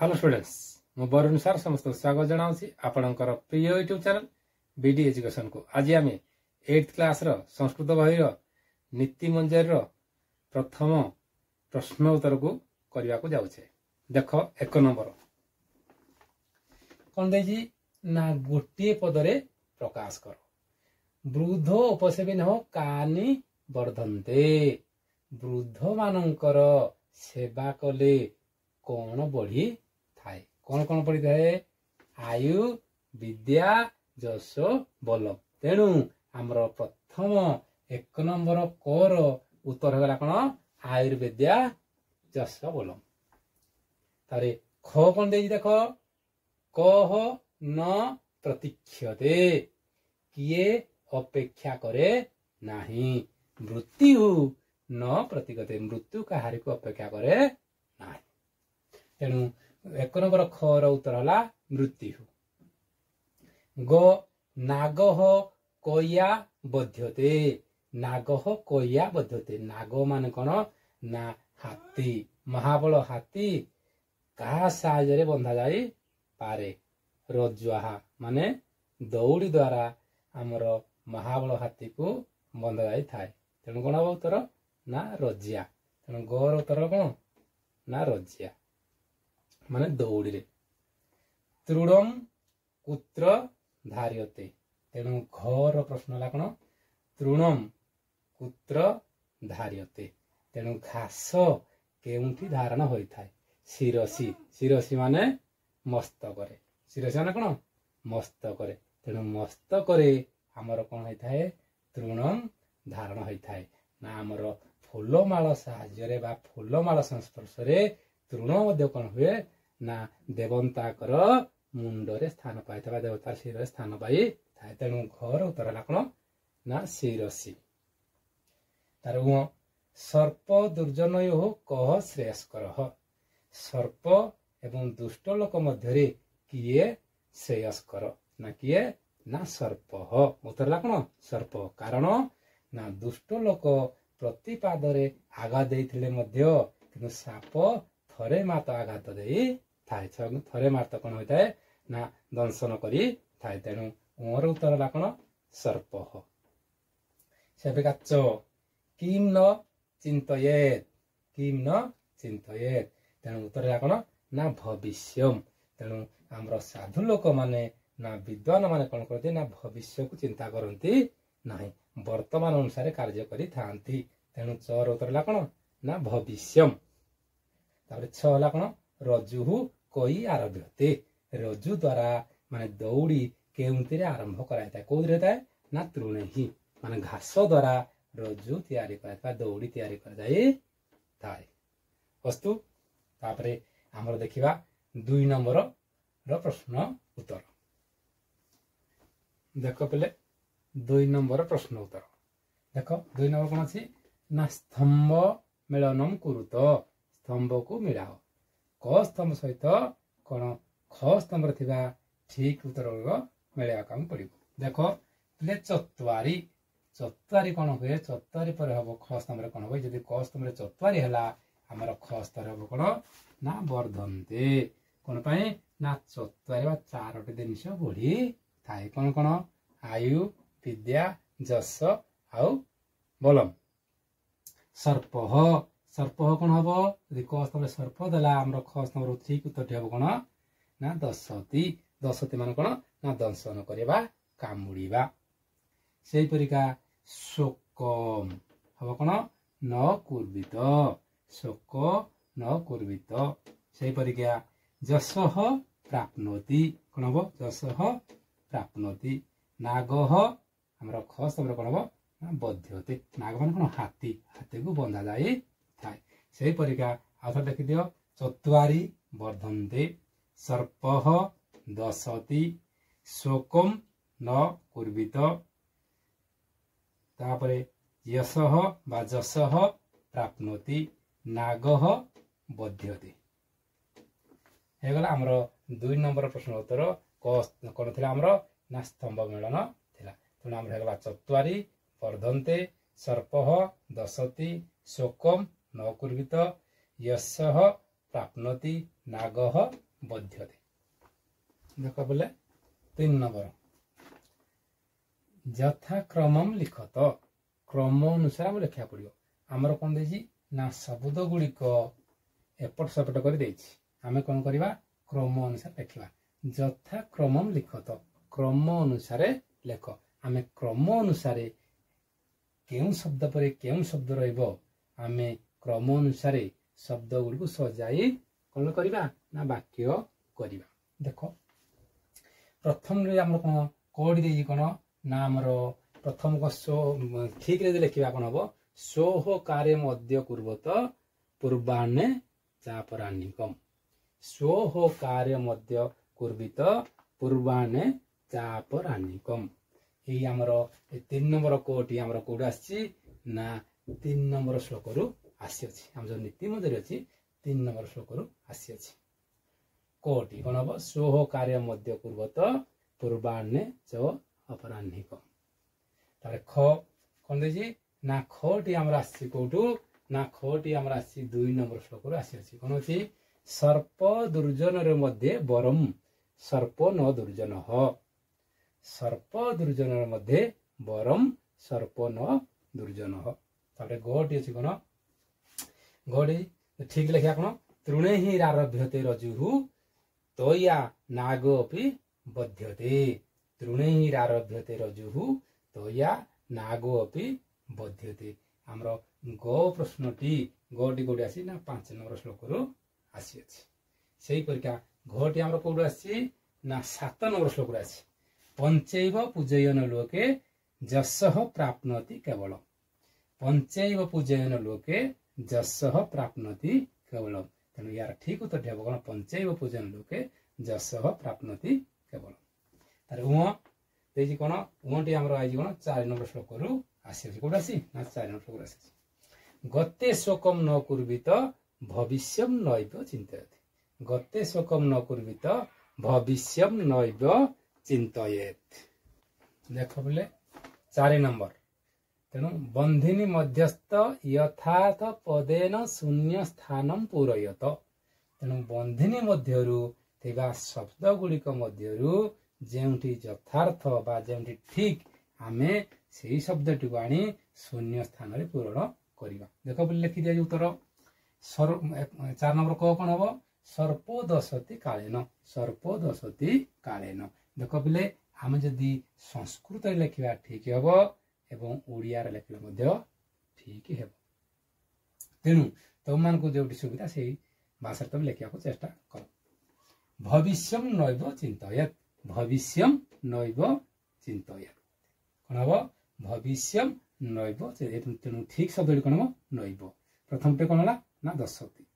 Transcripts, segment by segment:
Hello students मु Varun sir समस्त स्वागत जनाऊँगी आपणकर प्रिय यूट्यूब चैनल बीडी एजुकेशन को। आज आम 8th क्लास रो संस्कृत बही नीति मंजर प्रथम प्रश्न उत्तर को करने को जाऊे। देख 1 नंबर कौन देजी ना गोटे पदरे प्रकाश कर। वृद्ध उपसेविन कानी वर्धन्ते। वृद्ध मानकर सेवा कले कौन बढ़ी थाए। कौन कौन पड़ी थाए? आयु विद्या जश बल। तेणु आमर प्रथम 1 नंबर कोर उत्तर होगा कौन? आयुर्विद्या जश बल। तारे ख कौन दे देख कह न प्रतीक्षते। किए अपेक्षा करे नाही। मृत्यु न प्रतीक्षते। मृत्यु कहारी को अपेक्षा करे नाही। तेणु 1 नंबर खर उत्तर है मृत्यु। ग नाग कया बध्यते। नाग कया बध्यते। नाग मान कौन ना हाथी। महाबल हाथी क्या साहाय्य बंधा जाई पारे। रजुआ माने दौड़ी द्वारा आमर महाबल हाथी को बंधा जाई थाए। तेणु कौन हम उत्तर ना रजिया। तेणु गर उत्तर कौन ना रजिया माने दौड़ी रे। तृणम कुत्र धार्यते। तेणु घर प्रश्न है कौन? तृणम कुत्र धार्यते। तेणु घास केउंठी धारण होता है? शिरसी। शिरसी माने मस्तक। शिरसी माने कौन? मस्तक। तेणु मस्तक आमर कौन होता है? तृणम धारण होता है ना। आमर फूलमाल साहाय्य बा फूलमाल संस्पर्श तृण कौन हुए ना देवताकर मुंडरे स्थान पाई था। देवतार शिर स्थान पाई था। तेणु घर उत्तर है कौन ना शिरसी। तार सर्प दुर्जन कह श्रेयस्कर। सर्प एवं दुष्ट लोक मध्य किए श्रेयस्कर ना किए ना सर्प। उत्तर है कौन? सर्प। कारण ना दुष्ट लोक प्रतिपादरे आघात देथिले मध्य किंतु साप थरे मात आघात दे थाए। थरे मात कौन होता है ना दंशन करी थाए। तेणु उमर उत्तर है कौन? सर्प। सेबिकाच किम न चिंतयेत। किम न चिंतयेत। तेणु उत्तर है कौन ना भविष्यम। तेणु आमर साधु लोक माने ना विद्वान माने कौन करते ना भविष्य को चिंता करती नहीं। वर्तमान अनुसार कार्य करी थांती। तेणु चर उत्तर है कौन ना भविष्यम। तापर 6 है कौन? रजु कई आरभ्यते। रजु द्वारा माने दौड़ी केउंती आरंभ कराई कौन रहता है ना तृणे ही माने घास द्वारा रजु तैयारी कराई दौड़ी तैयारी कराई। वस्तु तापरे आमर देखिबा 2 नंबर रो प्रश्न उत्तर। देख पहले 2 नंबर प्रश्न उत्तर। देख 2 नंबर कौन अच्छी ना स्तंभ मिलनम कुरुत। स्तंभ को मिलाओ। क स्तंभ सहित कौन ख स्तंभ ठीक उत्तर मिलवा काम पड़ो। देख पहले चतुआरी। चतुआरी कौन हुए? चतुआरी पर हम ख स्तंभ कौन हुए? जदि क स्तंभ चतुआरी है आमर ख स्तर हम कौन ना वर्धन्ते। कौन पाई ना चतुआरी 4टी जिनिस बढ़ी थाए। कौन कौन? आयु विद्या जश आउ बलम। सर्प। सर्प कौन हम? यदि क स्तंभ सर्प देला आमर ख स्तंभ ठीक उत्तर हम कौन ना दशती। दशती मान कौन ना दंशन करवा कामुड़ा। से परिका शोकम हम कौन न कुर्वित। शोक न कुर्वित। से परिका जश प्राप्नोति। कौन हम? जश प्राप्नोति। नाग आमर ख स्तंभ कौन हम ना बध्यते। नाग मान कौन? हाथी। हाथी को बंधा जाए थाए। से परिका आउ देखी दियो चतुआरी वर्धन्ते। सर्प दशति। शोकम न कुर्वित। तापरे यश बा जश प्राप्नोति। नाग बध्यते। हेगला आमर 2 नंबर प्रश्न उत्तर कौन थी आमर ना स्तंभ मिलन थिला। तेणु आमर हेगला चतुआरी वर्धन्ते। सर्प दशति। शोकम न कुर्वित। यश प्राप्नोति। नाग बध्यते। देख बोले 3 नंबर यथाक्रमम लिखत क्रम अनुसार आम लिखा पड़ो आमर कौन देजी ना शब्द गुड़िक एपट सेपट कर देछि आमे कौन करवा क्रम अनुसार लिखा यथाक्रमम लिखत क्रम अनुसार लेख आमे क्रम अनुसार केउ शब्द पर केउ शब्द रहिबो आमे क्रम अनुसार शब्द गुड़ी को सजाई कौन करवा ना वाक्य करवा। देख प्रथम आम कौन कौड़ी दे कौन ना आमर प्रथम को सो ठीक रे लिखा कौन हम सोह कार्य मध्य कुर्वत पूर्वाह्ने चापरान्निकम सोह कार्य मध्य कुर्वित पूर्वाह्ने चापरान्निकम ये आमर 3 नंबर कोटी आमर कौट आसी ना 3 नंबर श्लोक रु आसी आम जो नीति मध्य अच्छी 3 नंबर श्लोक रु आसी कोटी कौन हम सोह कार्य मध्य कुर्वत पूर्वाह्ने च अपराह्निकम तारे ख कौन देजी ना खटी आमर आसी कौटू ना खटी आमर आसी 2 नंबर श्लोक रु आसी कौन अच्छी सर्प दुर्जन मध्य बरम सर्प न दुर्जन सर्प दुर्जन मध्य बरम सर्प न दुर्जन तारे गटी अच्छी कौन गटी ठीक लिखा कौन तृणे ही आरभ्यते रजु तया नाग अपि बध्यते तृणे ही आरभ्यते रजु तया नाग अपि बध्यते आमर ग प्रश्नटी गटी कौटी आसी ना 5 नंबर श्लोक रु आसी से परीक्षा घटी आमर कौट आसी ना 7 नंबर श्लोक रु आसी पंचैव पूजयन लोके जस प्राप्नोति केवल पंचैव पूजयन लोके जस प्राप्नोति केवल तेणु यार ठीक उत्तर हे कौन पंचैव पूजयन लोके जस प्राप्नोति केवल तार उदी कौन उटी आम आई कौन 4 नंबर श्लोक रु आसी कौट आसी ना 4 नंबर श्लोक आसी गते शोकम न कुर्वित भविष्यम नैव चिन्तयति गते शोकम न कुर्वित भविष्यम नैव चिंतयेत। देख बोले 4 नंबर तेणु बंधिनी मध्यस्थ यथार्थ पदेन शून्य स्थानम पूरयत तेणु बंधिनी मध्यरु थिबा शब्द गुड़िक मध्यरु जेउठी यथार्थ बा जेउठी ठीक आमे सेही शब्दटी को आनी शून्य स्थान रे पूरण करिबा। देख बोले लिखि दिया उत्तर 4 नंबर कौन हम सर्पो दशति कालेन देख बोले आम जदि संस्कृत लिखा ठीक हम एवं ओडिया लिखा ठीक है तेणु तुम मान को जो सुविधा से भाषा तुम लिखा चेष्टा कर भविष्यम नैव चिंतयेत भविष्यम नैव चिंतयेत कौन हम भविष्यम नैव तेणु ठीक शब्द कौन हम नैव प्रथम पे कौन है ना दशति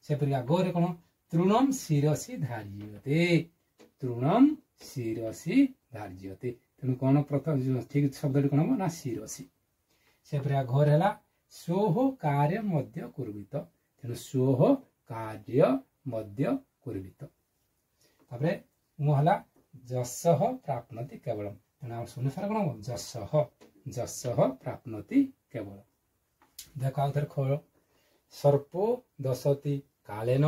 से गरे कौन तृणम शिरसी धार्यते तृणम शिरसी धार्यते तेणु कौन प्रथम ठीक शब्द कौन हम ना शिरसी से घर है सोह कार्य मध्य कुर्वित तेणु सोह कार्य मध्य कुर्वित तापरे मुहला जस प्राप्नोति केवलम तेणु शून्य सारा कौन हम जस प्राप्नोति केवल। देख आउ थे खोल सर्पो दशति कालेन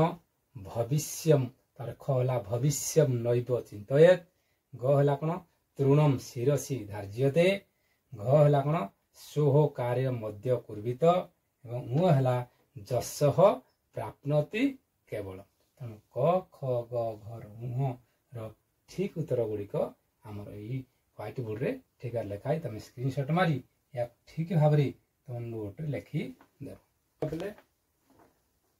भविष्यम तार खला भविष्यम नैव चिंतयेत ग है कौन तृणम शिरसी धार्यते घ है कौन सोह कार्य मध्य कुर्वित एवं उ है जस प्राप्नोति केवल तेणु क ख ग घर र ठीक उत्तर गुड़िक आमर यही व्हाइट बोर्ड रे ठीक लिखाई तुम स्क्रीनशॉट मारी या ठीक भाव तुम नोट लिखि दे।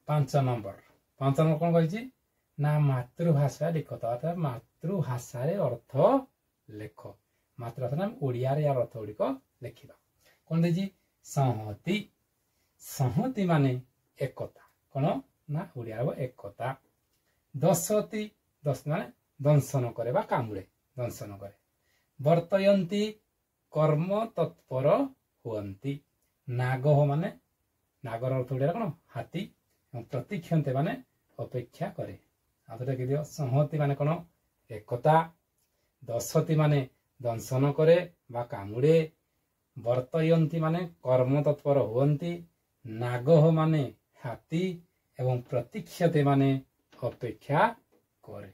5 नंबर कौन कही ना मातृभाषा लिखत अर्थात मातृभाषा अर्थ लेख मातृभाषा ओडिया यार अर्थ गुड़िक लिखा कौन देजी संहति संहति माने एकता कौन ना ओडिया एकता दशति दश माने दंशन करे बा कामुड़े दंशन करे वर्तयन्ति कर्म तत्पर हुअन्ति नाग माने नागर अर्थ ओडिया कौन हाथी प्रतीक्षन्ते माने अपेक्षा करे आउे देखि दियो संहति माने कौन एकता दशति माने दंशन करे बा कामुड़े वर्तयन्ति माने कर्म तत्पर हुअन्ति नाग माने हाथी एवं प्रतीक्षते माने अपेक्षा करे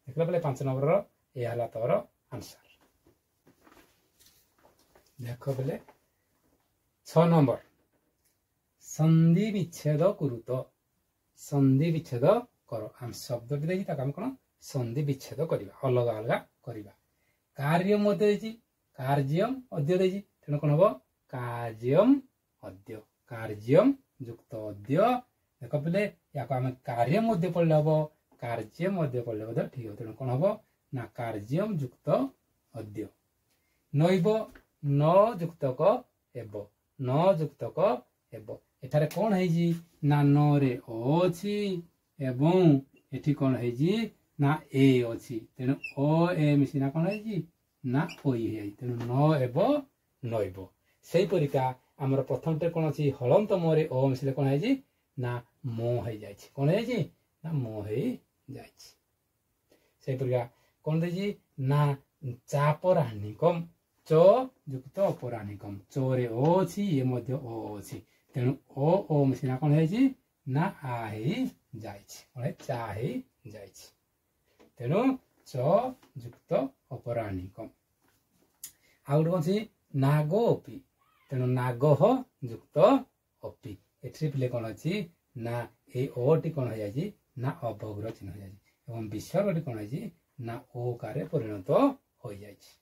देखला बेले 5 नंबर रो ए हला तोर आंसर देख बेले 6 नंबर संधि विच्छेद कुरुत संधि विच्छेद कर आम शब्द टी देखि हम कोन संधि विच्छेद करबा अलग अलग करबा कार्य मध्य देछि कार्यम अद्य देछि तेन कोन हबो कार्यम अद्य कार्यम युक्त अद्य देख बेले या को हम कार्य मध्य पढले हबो कार्य मध्य पढले बद ठीक हो तेन कोन हबो ना कार्यम युक्त अद्य नैब न युक्त क एबो न युक्त क एबो एठारे कोन है जी ना न रे ओ अछि एवं एठी कोन है जी ना ए अछि तेनु ओ ए मिसिना कोन है जी ना ओई है तेनु न एबो नैब सेही परिका हमर प्रथम टे कोन अछि हलंत मोरे ओ मिसिले कोन है जी ना मो है जाय छी कोन है जी ना मो है जाय छी सेही परिका कोन दे जी ना चापरानिकम च युक्त अपरानिकम चोरे ओ अछि ये मध्य ओ अछि तेनु ओ मिसिना कोन है जी ना आ है जाय छी कोन चा है जाय छी तेनु च युक्त अपरानिकम आउट अछि नागोपि तेनु नागह युक्त अपि एथि पिले कोन अछि ना ए ओ टी कोन है जी ना अभग्र चिन्ह है जी एवं विसर्ग टी कोन है जी ना ओ कारे परिणत हो जाय छी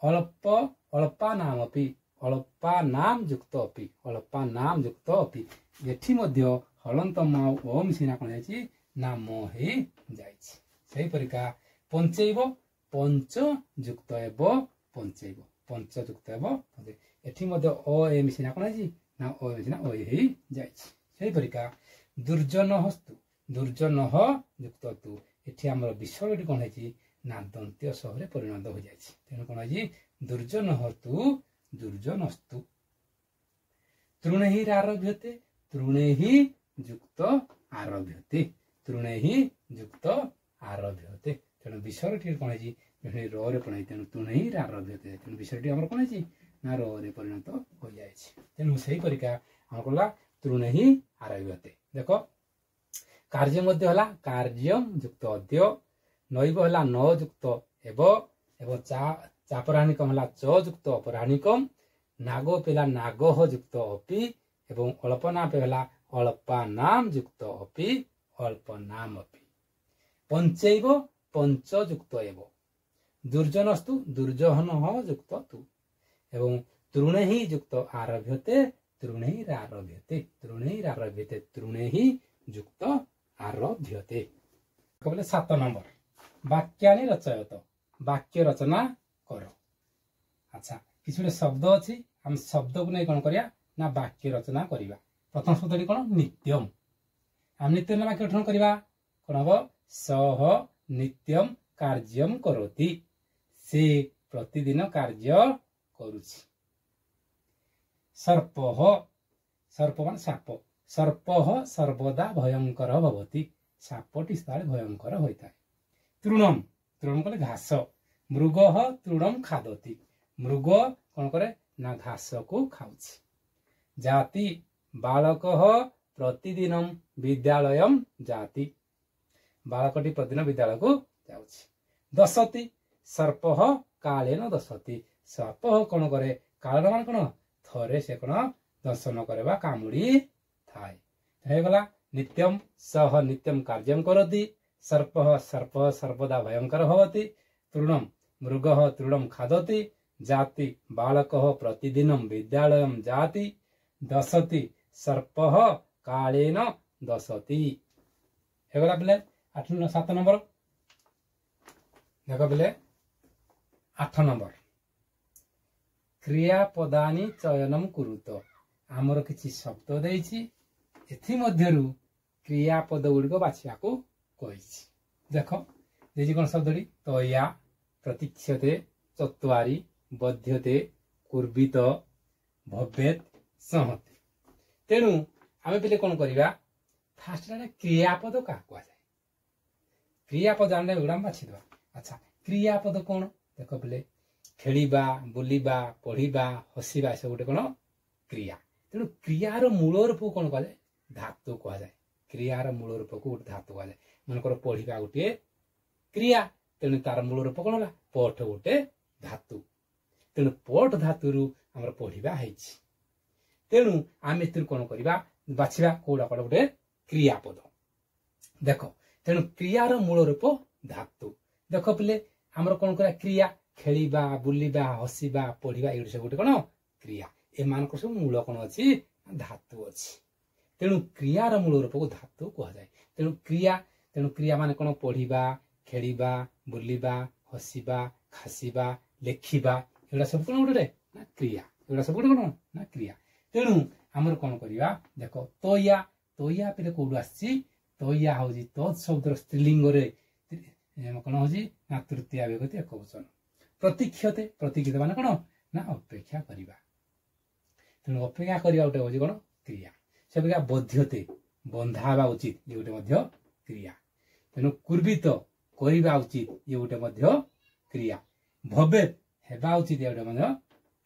अल्प अल्पा नाम अपि अल्पा नाम युक्त अपि अल्पा नाम युक्त अपि एठी मध्य हलंत मा ओ मिसिना कोन है जी ना मो हे जाय छी सेही परिका पंचैब पंच युक्त एबो पंचैब पंच युक्त एबो एठी मध्य ओ ए मिसिना कोन है जी ना ओ मिसिना ओ हे जाय छी सेही परिका दुर्जन हस्तु दुर्जन युक्त तु एठी हमर विसर्ग कोन है जी ना दंत्य सहरे परिणत हो जाय छी तेनु कोन है जी दुर्जन हतु दुर्जनस्तु तृणहि आरभ्यते तृणहि युक्त आरभ्यते तृणहि युक्त आरभ्यते तेनु विसर्ग टी कोन है जी रो रे पणे तेनु तृणहि आरभ्यते तेनु विसर्ग टी हमर कोन है जी ना रो रे परिणत हो जाय छी तेनु सेही परिका हम कोला तृणहि आरभ्यते देखो कार्य मध्य हला कार्यम युक्त अद्य नैब हला न युक्त एब एवं चापरानिकम हला च युक्त अपरानिकम नागो पेला नागह युक्त अपि एवं अल्पना पेला अल्पा नाम युक्त अपि अल्प नाम अपि पंचैब पंच युक्त एव दुर्जनस्तु दुर्जहन युक्त तु एवं तृणहि युक्त आरभ्यते तृणहि आरभ्यते तृणहि युक्त आरभ्यते कहले 7 नंबर वाक्यानि रचयत वाक्य रचना कर अच्छा किछुटे शब्द अछि हम शब्द को नै कोन करिया ना वाक्य रचना करिवा प्रथम शब्दटी कोन नित्यम हम नित्यम वाक्य गठन करिवा कोन हबो सह नित्यम कार्यम करोति से प्रतिदिन कार्य करूछि सर्पः सर्प मान साप सर्पः सर्वदा भयंकर भवति सापटी स्थाले भयंकर होइताय तृणम तृणम कले घास मृगः तृणम खादति मृग कोन करे ना घास को खाउछि जाति बालकः प्रतिदिनम विद्यालयम जाति बालकटी प्रतिदिन विद्यालय को जाउछि दशति सर्पः कालेन दशति सर्पः कोन करे काल मान कोन थरे से कोन दर्शन करबा कामुडी थाय हे गला नित्यम सह नित्यम कार्यम करोति सर्पः सर्पः सर्वदा भयंकर भवति तृणम मृगः तृणम खादति जाति बालकः प्रतिदिनं विद्यालयं जाति दशति सर्पः कालेन दशति हे गला बेले 7 नंबर देखो बेले 8 नंबर क्रियापदानी चयनम कुरुत आमर किछि शब्द देछि एथि मध्यरु क्रियापद गुडिक बाछिया को कहिछि देखो देछि कोन शब्दडी तया प्रतीक्षते चत्वारि बध्यते कुर्बित भवेत सहते तेनु आमे पिले कोन करिवा फास्ट रे क्रियापद का को जाय क्रियापद जानले उडाम बाछि दवा अच्छा क्रियापद कोन देखो पिले खेलिबा बुलिबा पढिबा हसिबा से गुटे कोन क्रिया तेनु क्रियार मूल रूप कोन कह जाय धातु कह जाय क्रियार मूल रूप को धातु कह जाय मनकर पढ़िबा गोटे क्रिया तेणु तार मूल रूप कौन है पठ गोटे धातु तेणु पठ धातु आमर पढ़िबा हैछि तेणु आम ए कौन करवा बाछिबा कोड़ा कौन गोटे क्रियापद देख तेणु क्रियार मूल रूप धातु देख पिले आमर कौन करा क्रिया खेलिबा बुलिबा हसिबा पढ़िबा ये सब गोटे कौन क्रिया एमान सब मूल कौन अच्छी धातु अच्छी तेणु क्रियार मूल रूप को धातु कह जाए तेणु क्रिया माने कौन पढ़िबा खेलिबा बुलिबा हसिबा खासिबा लेखिबा एगुड़ा सब कौन गोटे ना क्रिया एगुड़ा सब गोटे कौन ना क्रिया तेणु आमर कौन करवा देख तया तया पे कौटू आसी तया हूँ तत् शब्द स्त्रीलिंग कौन हूँ ना तृतीया विभक्ति एक वचन प्रतीक्षते प्रतीक्षित माने कौन ना अपेक्षा करवा तेणु अपेक्षा करवा गोटे हूँ कौन क्रिया से बध्यते बंधा उचित ये गोटे क्रिया तेणु कुर्बित करवा उचित ये गोटे क्रिया भवेत हेबा उचित ये गोटे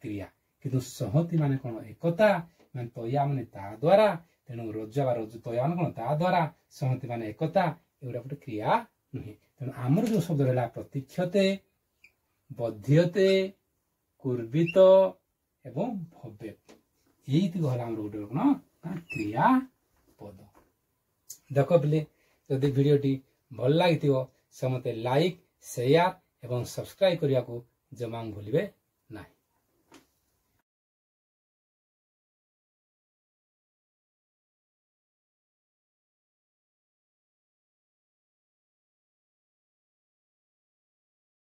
क्रिया किंतु सहति माने कौन एकता माने तया माने ता द्वारा तेणु रजा रज तया माने कौन ता द्वारा सहति माने एकता एगुड़ा गोटे क्रिया नुहे तेणु आमर जो शब्द रहा प्रतीक्षते बध्यते कुर्बित एवं भवेत यही गला गोटे कौन क्रिया पद देख पिले जदि भिडियोटी भल लगी समते लाइक शेयर एवं सब्सक्राइब करने को जमा भूलिबे नहीं।